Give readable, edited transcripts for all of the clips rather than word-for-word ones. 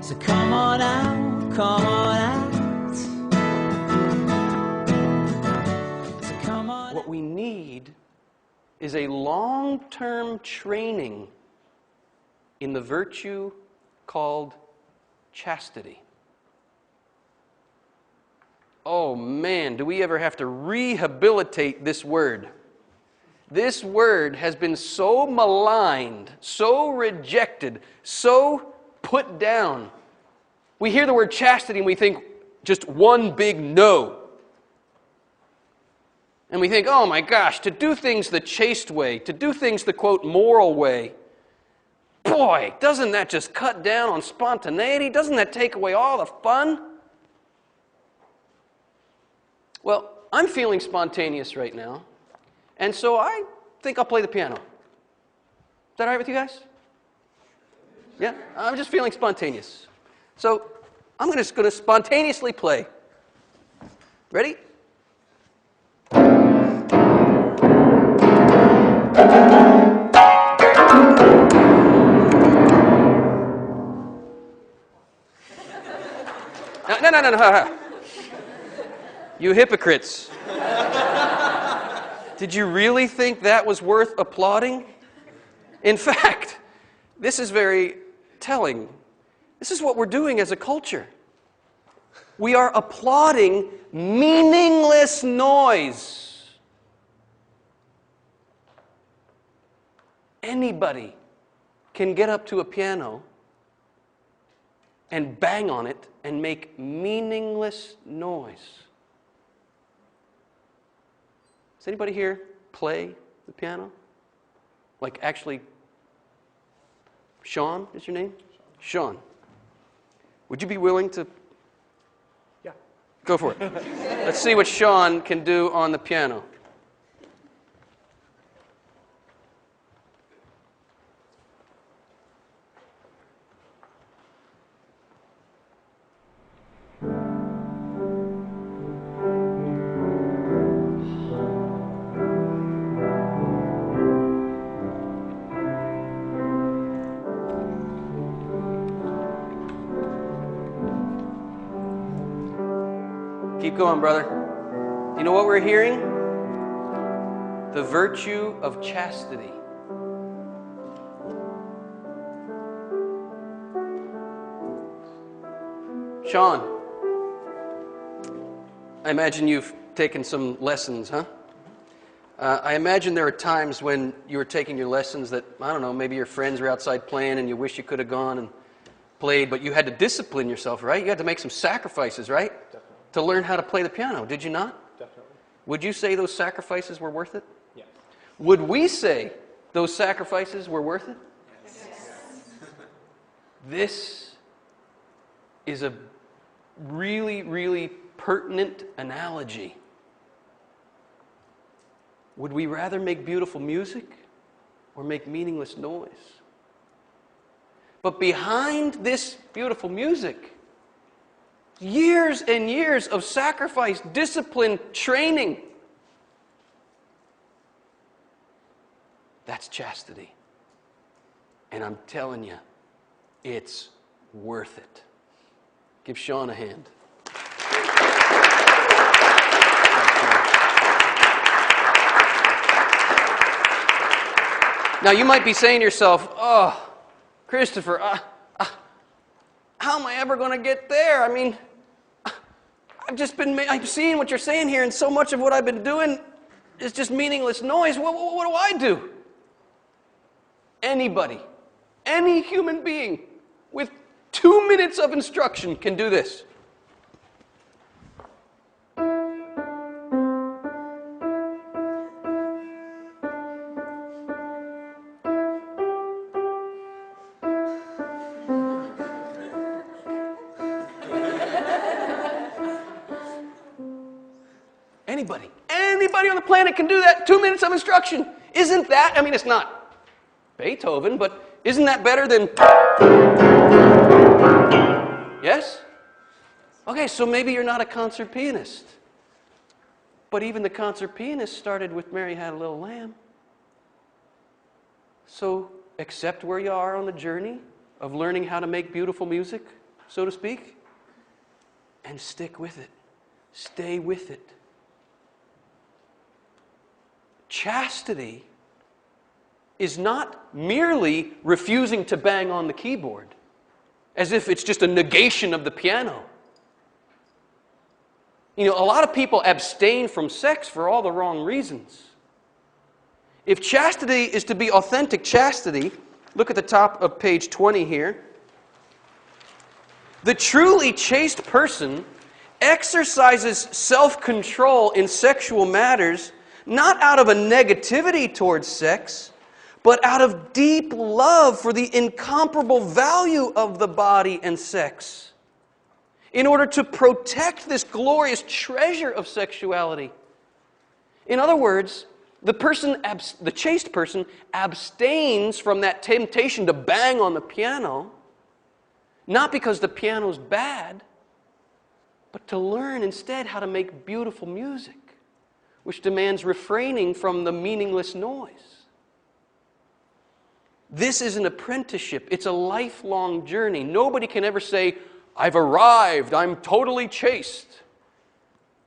So come on out, come on out. So come on. What we need is a long-term training in the virtue called chastity. Oh man, do we ever have to rehabilitate this word? This word has been so maligned, so rejected, so put down. We hear the word chastity and we think just one big no. And we think, oh my gosh, to do things the chaste way, to do things the, quote, moral way, boy, doesn't that just cut down on spontaneity? Doesn't that take away all the fun? Well, I'm feeling spontaneous right now, and so I think I'll play the piano. Is that all right with you guys? Yeah? I'm just feeling spontaneous. So I'm just going to spontaneously play. Ready? No. You hypocrites. Did you really think that was worth applauding? In fact, this is very telling. This is what we're doing as a culture. We are applauding meaningless noise. Anybody can get up to a piano and bang on it and make meaningless noise. Does anybody here play the piano? Like actually, Sean is your name? Sean. Would you be willing to? Yeah. Go for it. Let's see what Sean can do on the piano. Keep going, brother. You know what we're hearing? The virtue of chastity. Sean, I imagine you've taken some lessons, huh? I imagine there are times when you were taking your lessons that, I don't know, maybe your friends were outside playing and you wish you could have gone and played, but you had to discipline yourself, right? You had to make some sacrifices, right? Definitely. To learn how to play the piano, did you not? Definitely. Would you say those sacrifices were worth it? Yes. Would we say those sacrifices were worth it? Yes. This is a really, really pertinent analogy. Would we rather make beautiful music or make meaningless noise? But behind this beautiful music, years and years of sacrifice, discipline, training. That's chastity. And I'm telling you, it's worth it. Give Sean a hand. Now you might be saying to yourself, oh, Christopher, how am I ever going to get there? I mean, I'm seeing what you're saying here, and so much of what I've been doing is just meaningless noise. What do I do? Anybody, any human being with 2 minutes of instruction can do this. Anybody on the planet can do that. 2 minutes of instruction. Isn't that, I mean, it's not Beethoven, but isn't that better than... Yes? Okay, so maybe you're not a concert pianist. But even the concert pianist started with Mary Had a Little Lamb. So accept where you are on the journey of learning how to make beautiful music. so to speak, and stick with it. Stay with it. Chastity is not merely refusing to bang on the keyboard, as if it's just a negation of the piano. You know, a lot of people abstain from sex for all the wrong reasons. If chastity is to be authentic chastity, look at the top of page 20 here. The truly chaste person exercises self-control in sexual matters not out of a negativity towards sex, but out of deep love for the incomparable value of the body and sex, in order to protect this glorious treasure of sexuality. In other words, the chaste person abstains from that temptation to bang on the piano, not because the piano's bad, but to learn instead how to make beautiful music, which demands refraining from the meaningless noise. This is an apprenticeship. It's a lifelong journey. Nobody can ever say, I've arrived, I'm totally chaste,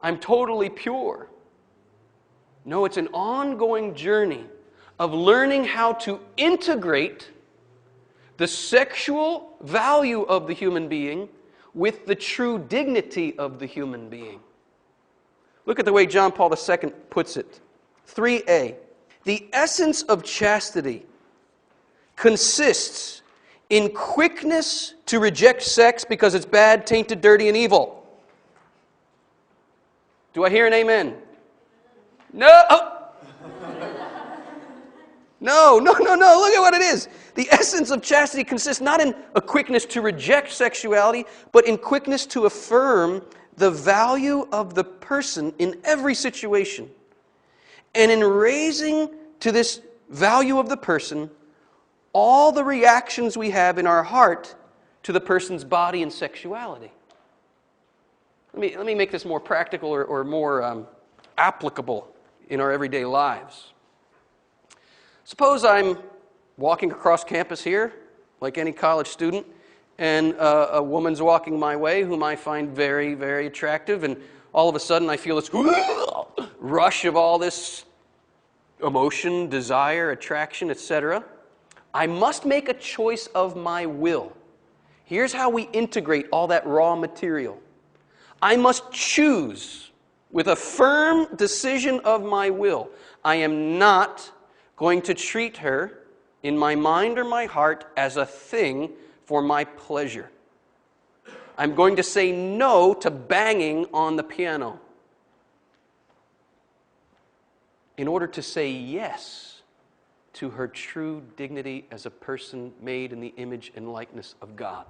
I'm totally pure. No, it's an ongoing journey of learning how to integrate the sexual value of the human being with the true dignity of the human being. Look at the way John Paul II puts it. 3a. The essence of chastity consists in quickness to reject sex because it's bad, tainted, dirty, and evil. Do I hear an amen? No! Oh. No. Look at what it is. The essence of chastity consists not in a quickness to reject sexuality, but in quickness to affirm the value of the person in every situation. And in raising to this value of the person all the reactions we have in our heart to the person's body and sexuality. Let me make this more practical or more applicable in our everyday lives. Suppose I'm walking across campus here, like any college student, and a woman's walking my way whom I find very, very attractive, and all of a sudden I feel this rush of all this emotion, desire, attraction, etc. I must make a choice of my will. Here's how we integrate all that raw material. I must choose with a firm decision of my will. I am not going to treat her in my mind or my heart as a thing for my pleasure. I'm going to say no to banging on the piano in order to say yes to her true dignity as a person made in the image and likeness of God.